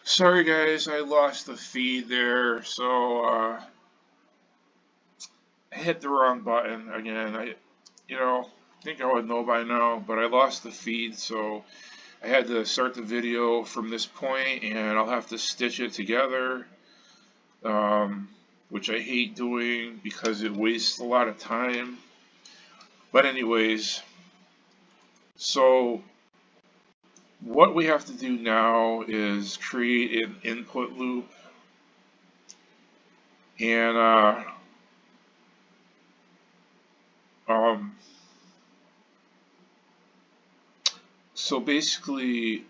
Sorry guys, I lost the feed there, so I hit the wrong button again. Think I would know by now, but I lost the feed, so I had to start the video from this point, and I'll have to stitch it together, which I hate doing because it wastes a lot of time. But anyways, so what we have to do now is create an input loop, and so basically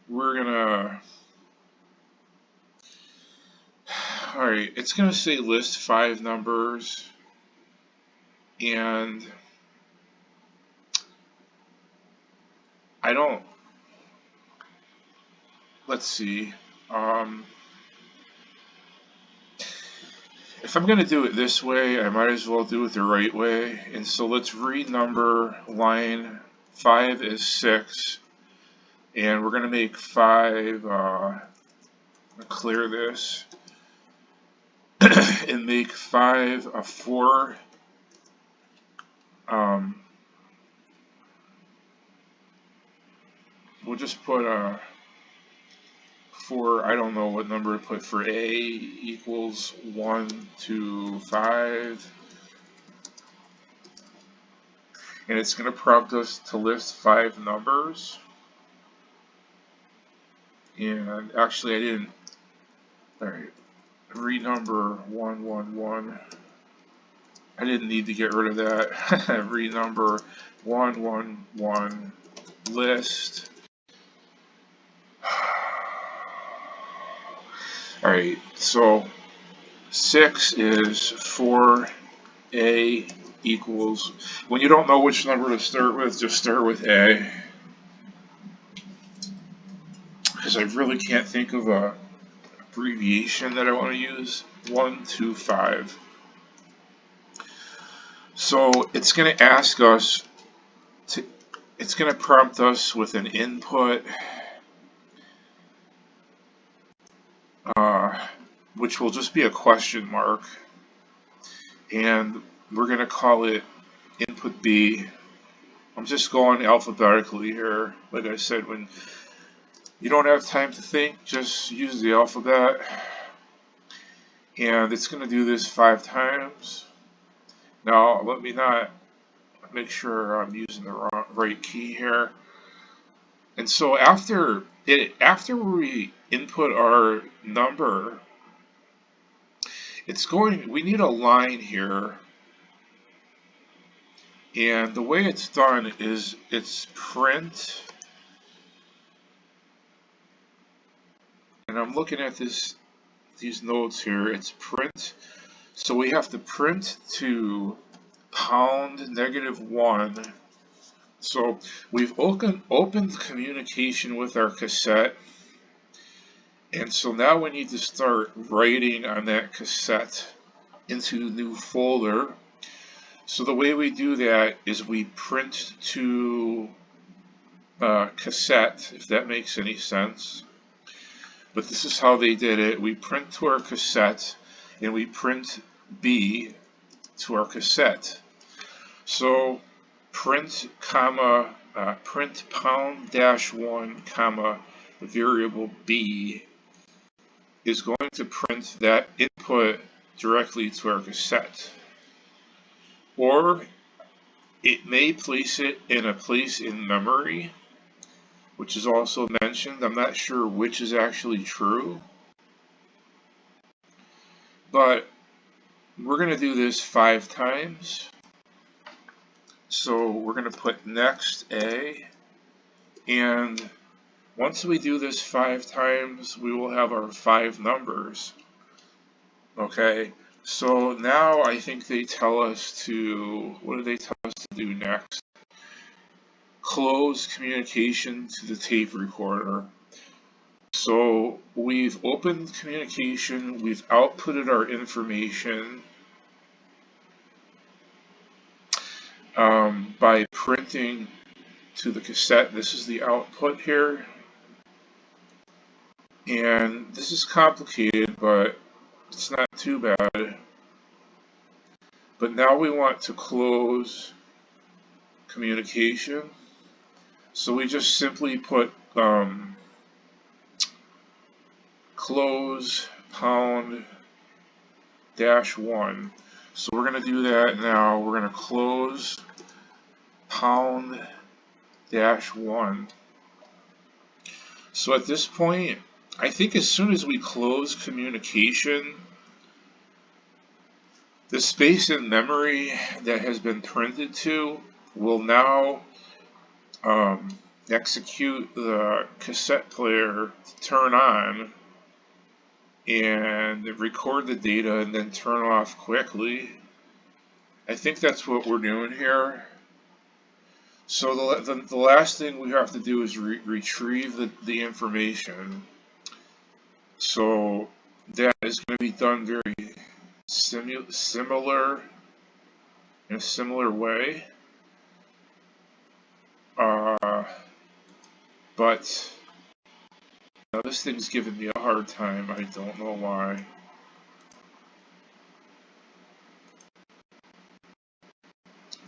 we're gonna, alright, it's gonna say list 5 numbers, and I don't, let's see, if I'm gonna do it this way, I might as well do it the right way. And so let's renumber line 5 is 6, and we're gonna make 5, clear this, and make 5 a 4. We'll just put a 4, I don't know what number to put for A, equals 1 to 5. And it's going to prompt us to list 5 numbers. And actually I didn't, alright, renumber 111. I didn't need to get rid of that. Renumber 111 list. Alright, so 6 is 4A equals, when you don't know which number to start with, just start with A. Because I really can't think of a abbreviation that I want to use. 1 to 5. So it's going to ask us to, it's going to prompt us with an input, which will just be a question mark, and we're going to call it input B. I'm just going alphabetically here. Like I said, when you don't have time to think, just use the alphabet. And it's going to do this 5 times. Now, let me not make sure I'm using the right key here. And so after we input our number, we need a line here. And the way it's done is it's print, and I'm looking at these notes here, it's print, so we have to print to £-1. So we've opened communication with our cassette, and so now we need to start writing on that cassette into the new folder. So the way we do that is we print to cassette, if that makes any sense. But this is how they did it. We print to our cassette, and we print B to our cassette. So print comma print £-1 comma the variable B is going to print that input directly to our cassette, or it may place it in a place in memory, which is also mentioned. I'm not sure which is actually true, but we're going to do this 5 times. So we're going to put next A, and once we do this 5 times, we will have our 5 numbers. Okay, so now I think they tell us to, what do they tell us to do next? Close communication to the tape recorder. So we've opened communication, we've outputted our information by printing to the cassette. This is the output here. And this is complicated, but it's not too bad. But now we want to close communication. So we just simply put close pound -1. So we're going to do that now. We're going to close pound -1. So at this point, I think as soon as we close communication, the space in memory that has been printed to will now execute the cassette player to turn on and record the data and then turn off quickly. I think that's what we're doing here. So the last thing we have to do is retrieve the information. So that is going to be done very similar in a similar way. But now this thing's giving me a hard time. I don't know why.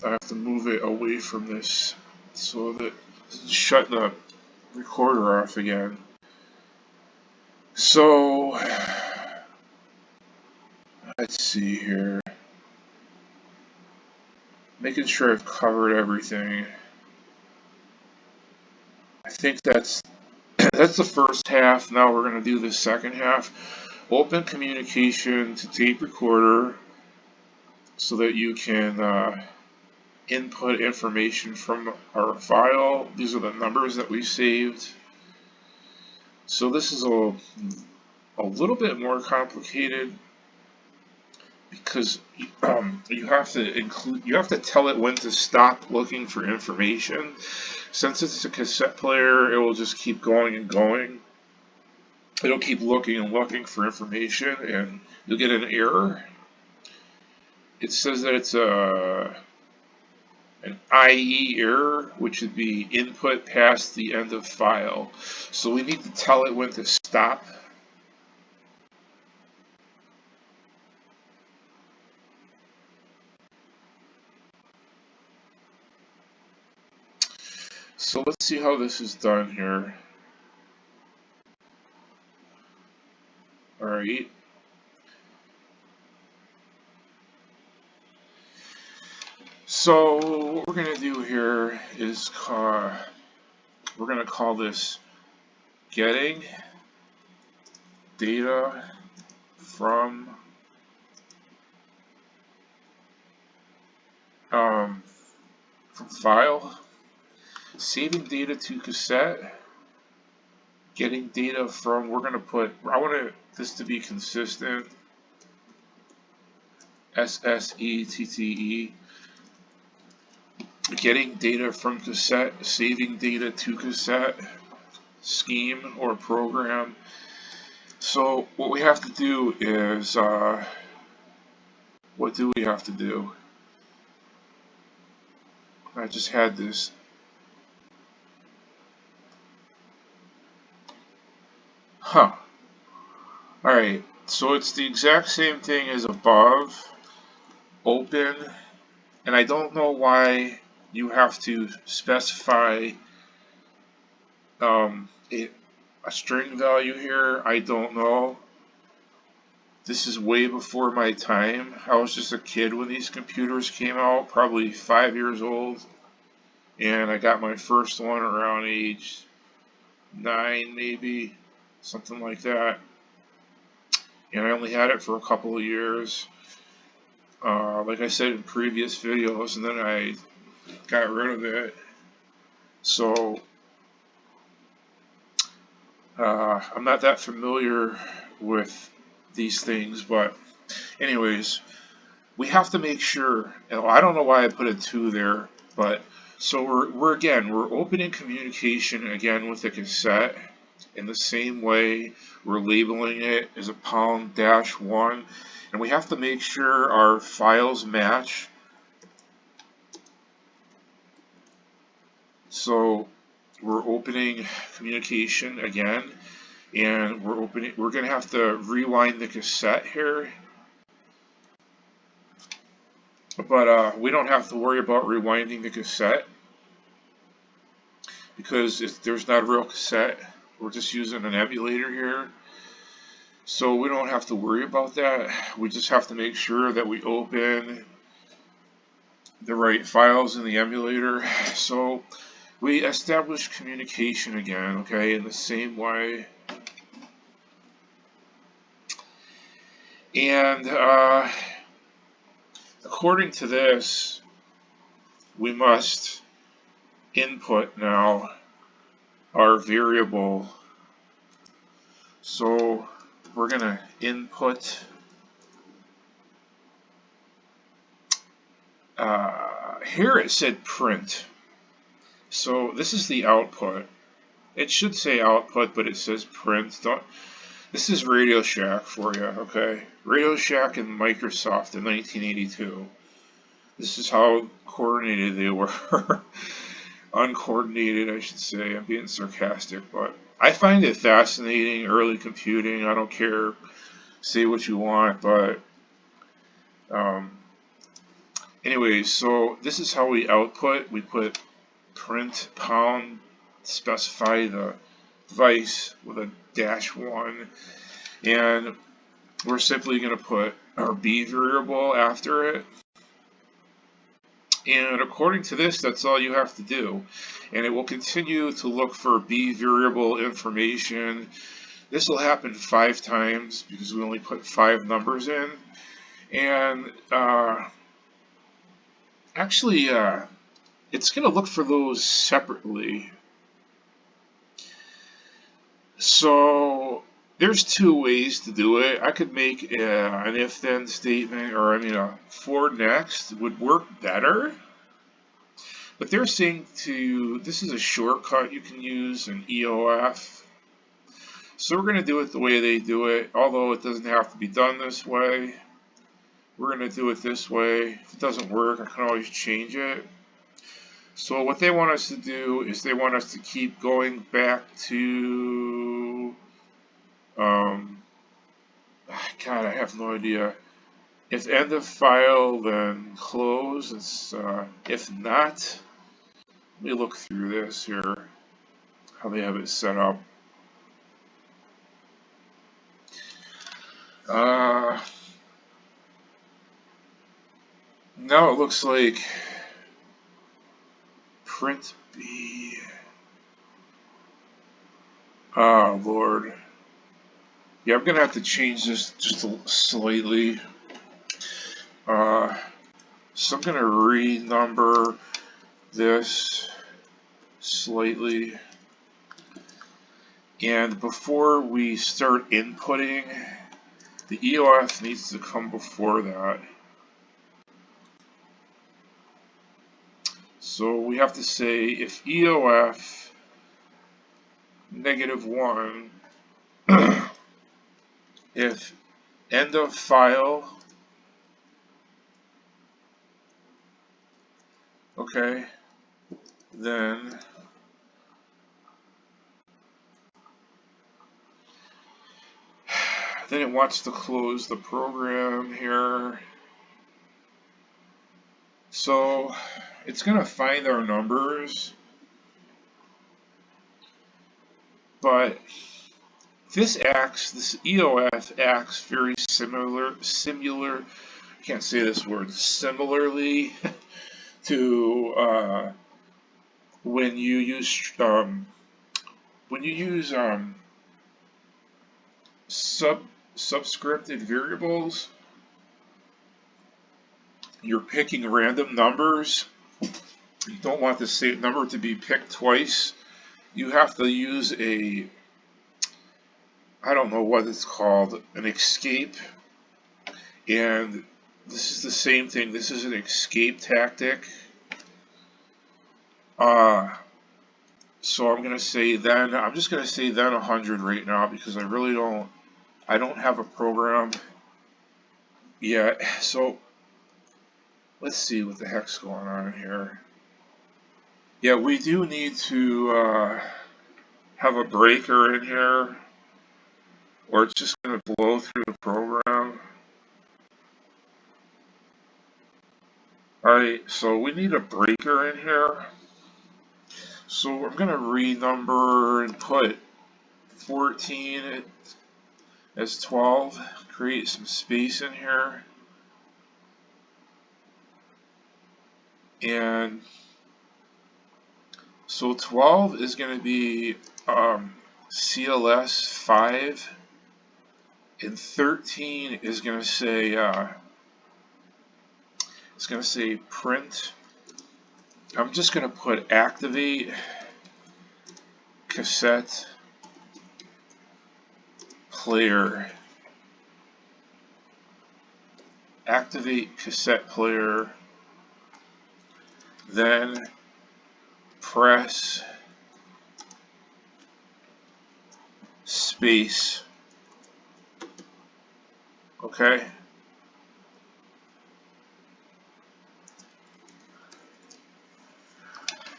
I have to move it away from this so that shut the recorder off again. So let's see here. Making sure I've covered everything. I think that's the first half. Now we're going to do the second half. Open communication to tape recorder so that you can input information from our file. These are the numbers that we saved. So this is a little bit more complicated because you have to tell it when to stop looking for information. Since it's a cassette player, it will just keep going and going. It'll keep looking and looking for information, and you'll get an error. It says that it's an IE error, which would be input past the end of file. So we need to tell it when to stop. So let's see how this is done here. Alright. So what we're going to do here is we're going to call this getting data from file, saving data to cassette, getting data from, we're going to put, I want this to be consistent, SSETTE, getting data from cassette, saving data to cassette, scheme or program. So what we have to do is, what do we have to do? I just had this. Huh. Alright, so it's the exact same thing as above. Open. And I don't know why you have to specify a string value here. I don't know. This is way before my time. I was just a kid when these computers came out, probably 5 years old. And I got my first one around age 9 maybe, something like that. And I only had it for a couple of years. Like I said in previous videos, and then I got rid of it. So I'm not that familiar with these things, but anyways, we have to make sure, and I don't know why I put a 2 there, but so we're opening communication again with the cassette in the same way. We're labeling it as a pound-1, and we have to make sure our files match. So we're opening communication again, and we're going to have to rewind the cassette here, but we don't have to worry about rewinding the cassette because there's not a real cassette. We're just using an emulator here, so we don't have to worry about that. We just have to make sure that we open the right files in the emulator. So we establish communication again, okay, in the same way. And according to this, we must input now our variable. So we're going to input here it said print. So this is the output. It should say output, but it says print. This is Radio Shack for you, okay? Radio Shack and Microsoft in 1982. This is how coordinated they were. Uncoordinated, I should say. I'm being sarcastic, but I find it fascinating, early computing. I don't care. Say what you want, but anyways, so this is how we output. We put print pound, specify the device with a -1, and we're simply going to put our B variable after it. And according to this, that's all you have to do. And it will continue to look for B variable information. This will happen 5 times because we only put 5 numbers in. And actually, it's going to look for those separately. So there's 2 ways to do it. I could make an if-then statement, or a for next would work better. But they're saying this is a shortcut you can use, an EOF. So we're going to do it the way they do it, although it doesn't have to be done this way. We're going to do it this way. If it doesn't work, I can always change it. So what they want us to do is they want us to keep going back to, God, I have no idea. If end of file, then close. It's, if not, let me look through this here, how they have it set up. Now it looks like print B. Oh, Lord. Yeah, I'm going to have to change this just slightly. So I'm going to renumber this slightly. And before we start inputting, the EOF needs to come before that. So we have to say if EOF -1, if end of file, okay, then it wants to close the program here. So it's going to find our numbers, but this EOF acts very similar, I can't say this word, similarly to when you use subscripted variables. You're picking random numbers. You don't want the same number to be picked twice. You have to use I don't know what it's called, an escape. And this is the same thing. This is an escape tactic. So I'm going to say then, I'm just going to say then 100 right now because I really don't have a program yet. So let's see what the heck's going on here. Yeah, we do need to have a breaker in here. or it's just going to blow through the program. Alright, so we need a breaker in here. So I'm going to renumber and put 14 as 12, create some space in here. And so 12 is going to be CLS 5, and 13 is going to say it's going to say print. I'm just going to put activate cassette player. Activate cassette player. Then press space. Okay.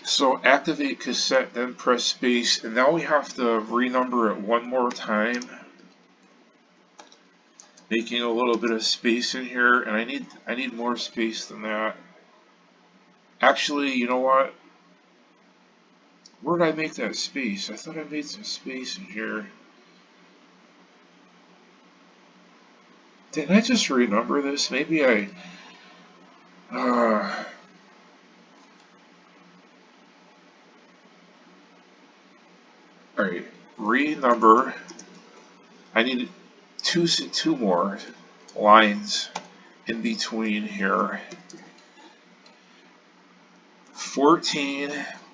So activate cassette, then press space, and now we have to renumber it one more time, making a little bit of space in here, and I need more space than that. Actually, you know what? Where did I make that space? I thought I made some space in here. Didn't I just renumber this? Maybe I... Alright, renumber. I need two more lines in between here. 14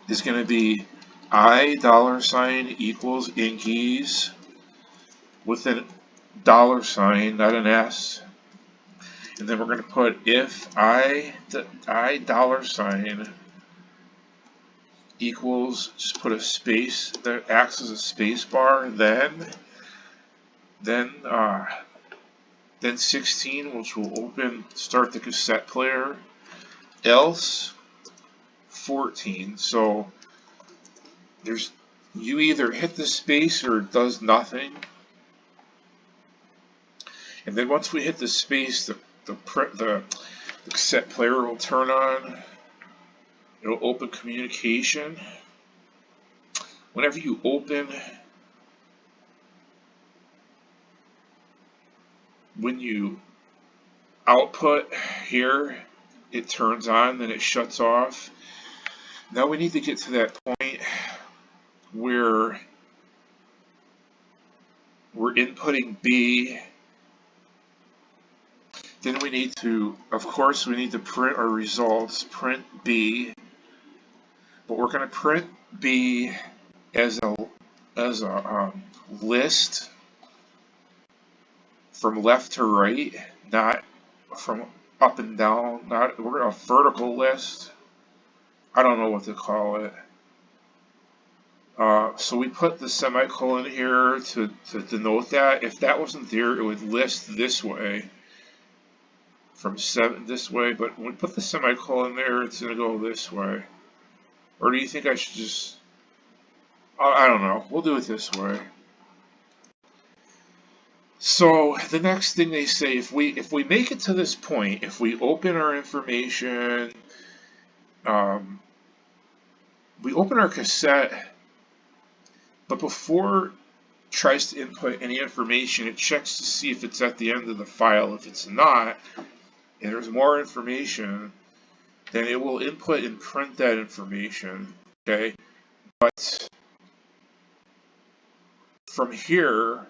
is going to be I $ equals Inkies with a $, not an S. And then we're going to put if I $ equals, just put a space that acts as a space bar, then 16, which will start the cassette player, else 14. So you either hit the space or it does nothing. And then once we hit the space, the cassette player will turn on. It'll open communication. Whenever you when you output here, it turns on, then it shuts off. Now we need to get to that point where we're inputting B. Then we need to, of course, we need to print our results, print B. But we're going to print B as a list from left to right, not from up and down. We're going to a vertical list. I don't know what to call it. So we put the semicolon here to denote that. If that wasn't there, it would list this way, from 7 this way. But when we put the semicolon there, it's going to go this way. Or do you think I should just... I don't know. We'll do it this way. So the next thing they say, if we make it to this point, if we open our information, we open our cassette, but before it tries to input any information, it checks to see if it's at the end of the file. If it's not, and there's more information, then it will input and print that information, okay? But from here,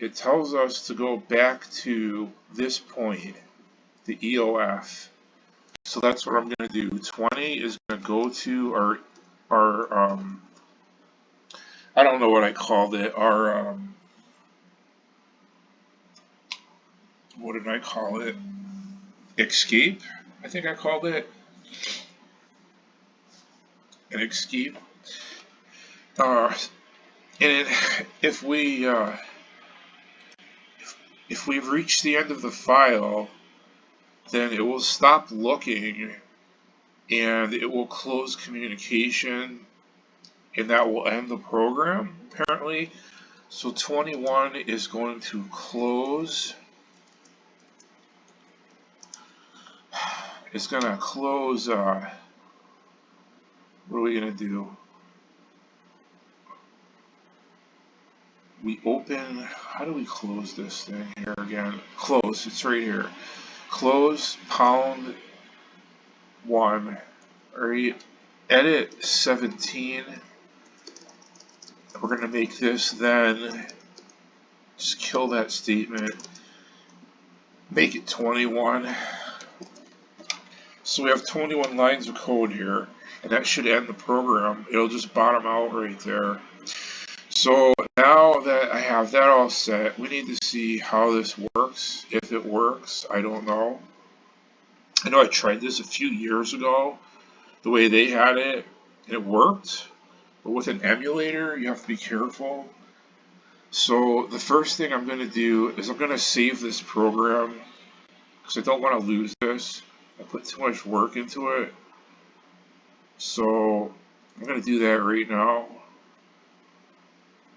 it tells us to go back to this point, the EOF. So that's what I'm going to do. 20 is going to go to our I don't know what I called it, our what did I call it? Escape, I think I called it. An escape. And if we've reached the end of the file, then it will stop looking and it will close communication, and that will end the program, apparently. So 21 is going to close. It's going to close, what are we going to do? We open, how do we close this thing here again? Close, it's right here. Close, pound 1, right? Edit 17. We're going to make this then, just kill that statement, make it 21. So we have 21 lines of code here, and that should end the program. It'll just bottom out right there. So now that I have that all set, we need to see how this works. If it works, I don't know. I know I tried this a few years ago, the way they had it, and it worked. But with an emulator, you have to be careful. So the first thing I'm going to do is I'm going to save this program because I don't want to lose this. I put too much work into it. So I'm going to do that right now.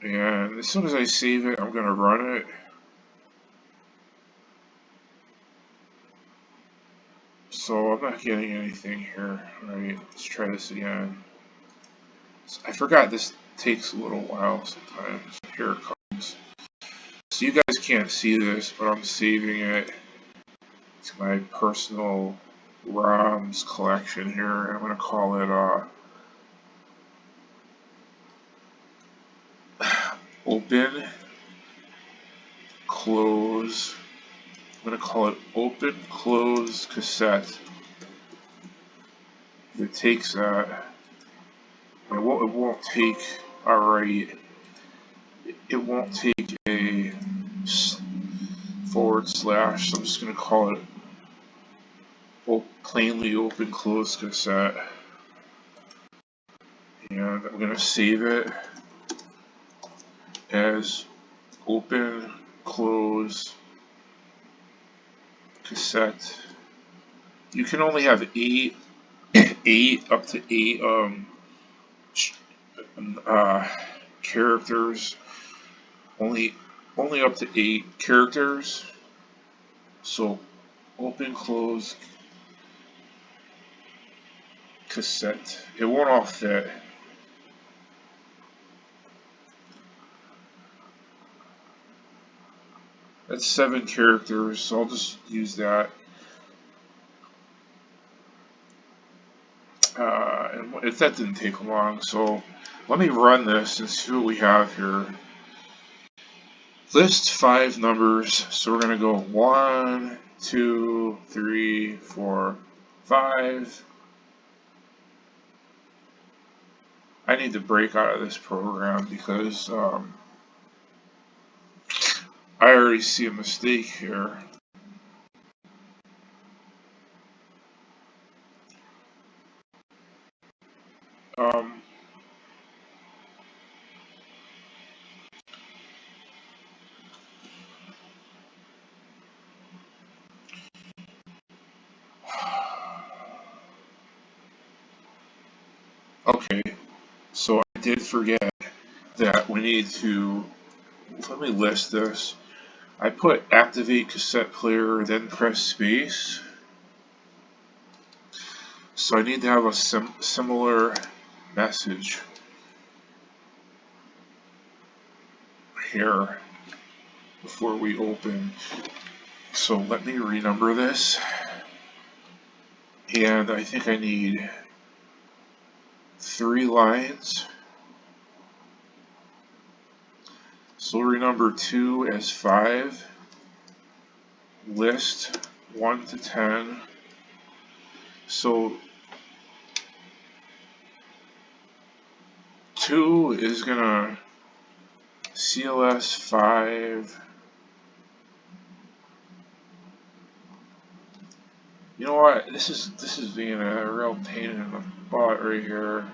And as soon as I save it, I'm going to run it. So I'm not getting anything here. Right, let's try this again. I forgot this takes a little while sometimes. Here it comes. So you guys can't see this, but I'm saving it to my personal ROMs collection here. I'm going to call it open, close. I'm going to call it open, close, cassette. If it takes that, it won't take, alright, it won't take a / so I'm just going to call it plainly open, close, cassette. And I'm going to save it as open, close, cassette. You can only have eight up to 8 characters. Only up to 8 characters. So open, close, cassette. It won't all fit. That's 7 characters, so I'll just use that. And that didn't take long, so let me run this and see what we have here. List 5 numbers, so we're going to go 1, 2, 3, 4, 5. I need to break out of this program because I already see a mistake here. Okay, so I did forget that we need to, let me list this. I put activate cassette player, then press space. So I need to have a similar message here before we open. So let me renumber this. And I think I need 3 lines. So we'll renumber 2 as 5. List 1 to 10. So 2 is gonna CLS 5. You know what? This is being a real pain in the butt right here.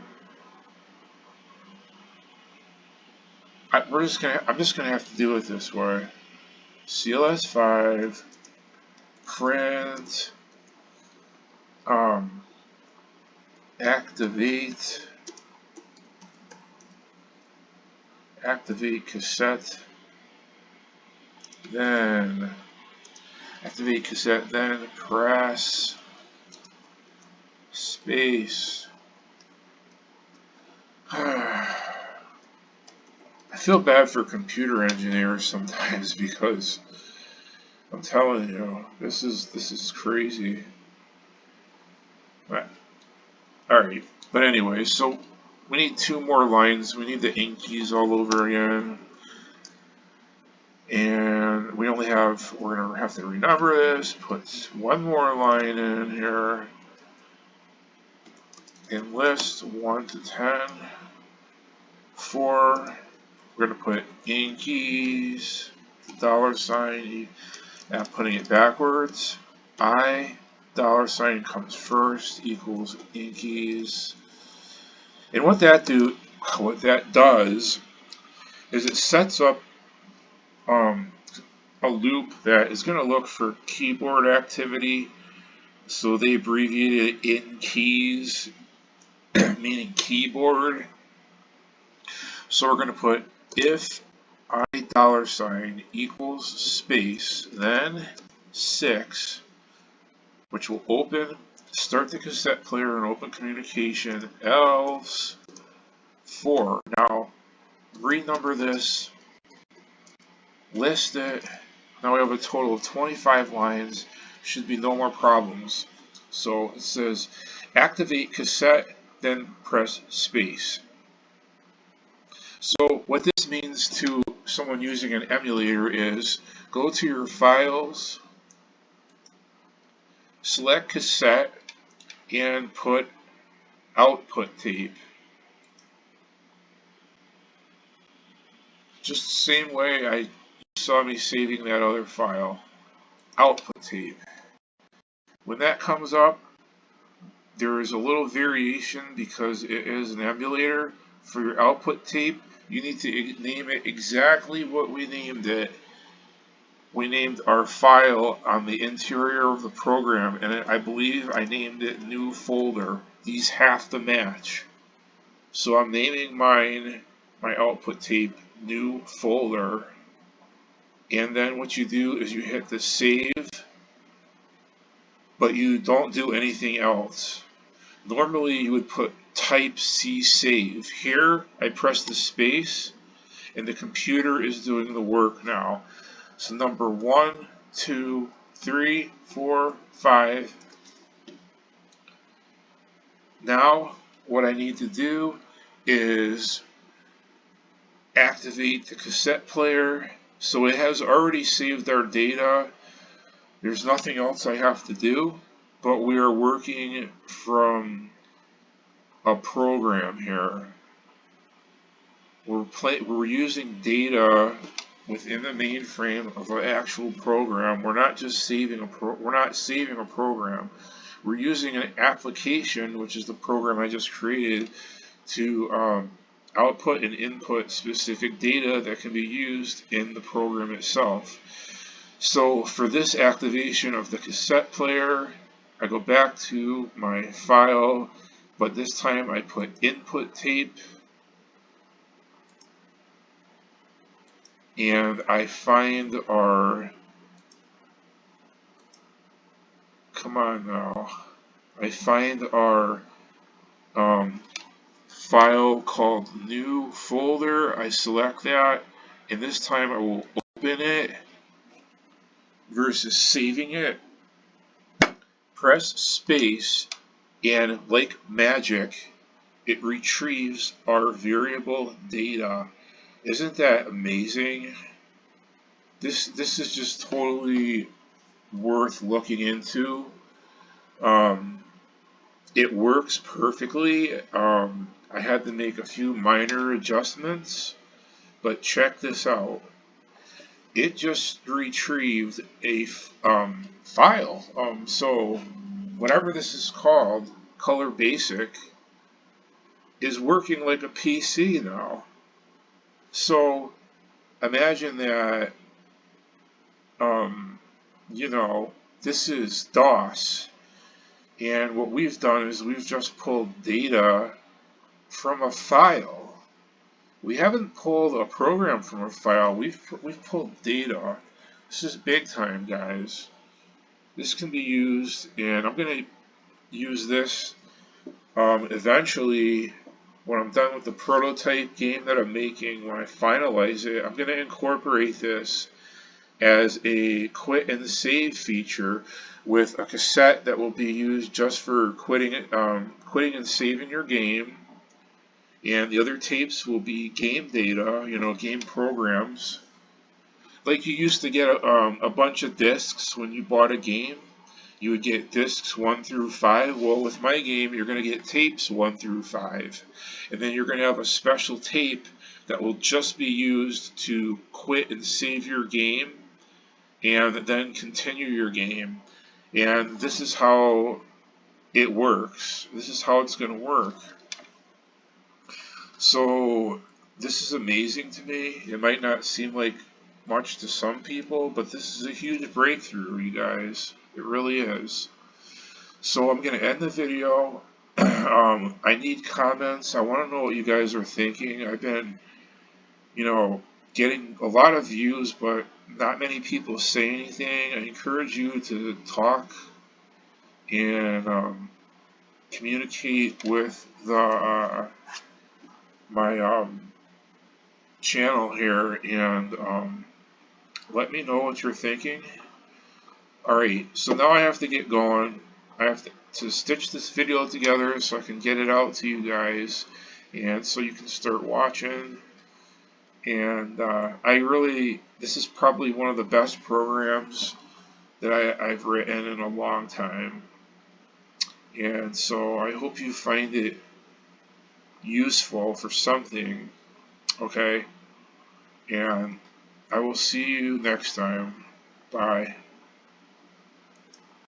I'm just gonna have to do it this way. CLS 5. Print. Activate. activate cassette, then activate cassette, then press space. I feel bad for computer engineers sometimes because I'm telling you, this is crazy. Alright, but anyway, so we need 2 more lines. We need the ink keys all over again. And we're going to have to remember this, put 1 more line in here. In list 1 to 10. 4, we're going to put ink keys, $sign, and putting it backwards. $sign comes first, equals ink keys. And what that does is it sets up a loop that is going to look for keyboard activity. So they abbreviated it in keys, meaning keyboard. So we're going to put if $sign equals space, then 6, which will start the cassette player and open communication, else 4. Now, renumber this, list it. Now we have a total of 25 lines. Should be no more problems. So it says activate cassette, then press space. So what this means to someone using an emulator is go to your files, select cassette, and put output tape. Just the same way you saw me saving that other file, output tape. When that comes up, there is a little variation because it is an emulator. For your output tape, you need to name it exactly what we named it. We named our file on the interior of the program, and I believe I named it new folder. These have to match. So I'm naming my output tape new folder, and then what you do is you hit the save, but you don't do anything else. Normally you would put type C save. Here I press the space and the computer is doing the work now. So number 1, 2, 3, 4, 5. Now what I need to do is activate the cassette player. So it has already saved our data. There's nothing else I have to do, but we are working from a program here. We're using data within the mainframe of an actual program. We're not just saving a program. We're using an application, which is the program I just created, to output and input specific data that can be used in the program itself. So for this activation of the cassette player, I go back to my file, but this time I put input tape, and I find our, I find our file called new folder. I select that, and this time I will open it versus saving it. Press space, and like magic, it retrieves our variable data. Isn't that amazing? This is just totally worth looking into. It works perfectly. I had to make a few minor adjustments, but check this out. It just retrieved a file. So whatever this is called, Color Basic, is working like a PC now. So imagine that, this is DOS, and what we've done is we've just pulled data from a file, We haven't pulled a program from a file. We've pulled data. This is big time, guys. This can be used, and I'm going to use this eventually when I'm done with the prototype game that I'm making. When I finalize it, I'm going to incorporate this as a quit and save feature with a cassette that will be used just for quitting and saving your game. And the other tapes will be game data, game programs. Like you used to get a bunch of discs when you bought a game. You would get discs 1 through 5. Well, with my game, you're going to get tapes 1 through 5. And then you're going to have a special tape that will just be used to quit and save your game and then continue your game. And this is how it works. This is how it's going to work. So this is amazing to me. It might not seem like much to some people, but this is a huge breakthrough, you guys. It really is. So I'm going to end the video. I need comments. I want to know what you guys are thinking. I've been, getting a lot of views, but not many people say anything. I encourage you to talk and communicate with my channel here and let me know what you're thinking. Alright, so now I have to get going. I have to stitch this video together so I can get it out to you guys and so you can start watching. And this is probably one of the best programs that I've written in a long time. And so I hope you find it useful for something, okay? And I will see you next time. Bye.